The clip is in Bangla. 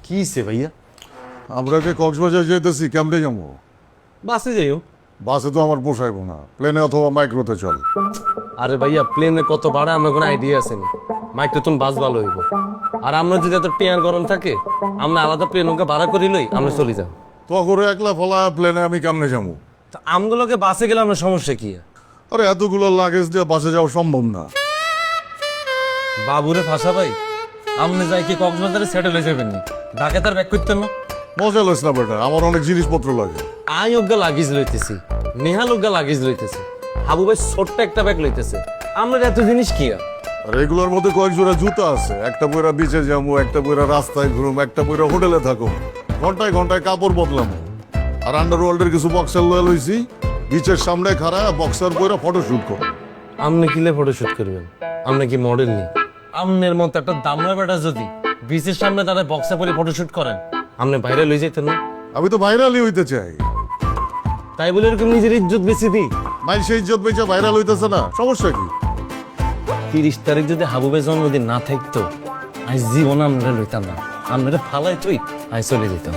কি সে ভাইয়া? আমরা যে কক্সবাজার যেতেছি, কেমনে যাবো? বাসে যাইও। বাসে তো আমার পোষাইবো না, প্লেনে অথবা মাইক্রোতে চল। আরে ভাইয়া, প্লেনে কত ভাড়া আমার কোনো আইডিয়া আছে না। মাইক্রো তুমি বাস ভালো হইব। আর আমরা যদি এত টেয়ার গরম থাকে, আমরা আলাদা প্লেন ওকে ভাড়া করি লই, আমরা চলে যাও। তো করে একলা ফলা প্লেনে আমি কেমনে যাবো? তা আমগুলোকে বাসে গেলে আমরা সমস্যা কি? আরে এতগুলো লাগেজ দিয়ে বাসে যাওয়া সম্ভব না। বাবুরে ফাঁসা ভাই, আমনে যাই কি কক্সবাজারে সেটেল হয়ে যাবেন নি? ঢাকা তার ব্যাক করতেন না? মজা লইস না বেটা, আমার অনেক জিনিসপত্র লাগে। আই ওগা লাগেজ লইতেছি, নেহাল ওগা লাগেজ লইতেছে, হাবু ভাই ছোট্ট একটা ব্যাগ লইতেছে। আমরা এত জিনিস কি? আর এগুলোর মধ্যে কয়েক জোড়া জুতা আছে, একটা বইরা বিচে যাবো, একটা বইরা রাস্তায় ঘুরুম, একটা বইরা হোটেলে থাকুম, ঘন্টায় ঘন্টায় কাপড় বদলাম। আর আন্ডারওয়ার্ল্ডের কিছু বক্সার লয়ে লইছি, বিচের সামনে খাড়া বক্সার বইরা ফটো শুট কর। আমনে কিলে ফটোশুট করবেন? আমনে কি মডেল নেই? আমনের মতো একটা দামড়া বেটা যদি বিচের সামনে তারা বক্সা পরে ফটোশুট করেন, আমনে বাইরে লই যাইতেন না? আমি তো ভাইরালই হইতে চাই। তাই বলে এরকম নিজের ইজ্জত বেশি দিই? মাইল সেই ইজ্জত বেচে ভাইরাল হইতেছে না, সমস্যা কি? 30 তারিখ যদি হাবুবের জন্মদিন না থাকতো, আজ জীবন আমরা লইতাম না। আমরা ফালাই তুই আজ চলে যেতাম।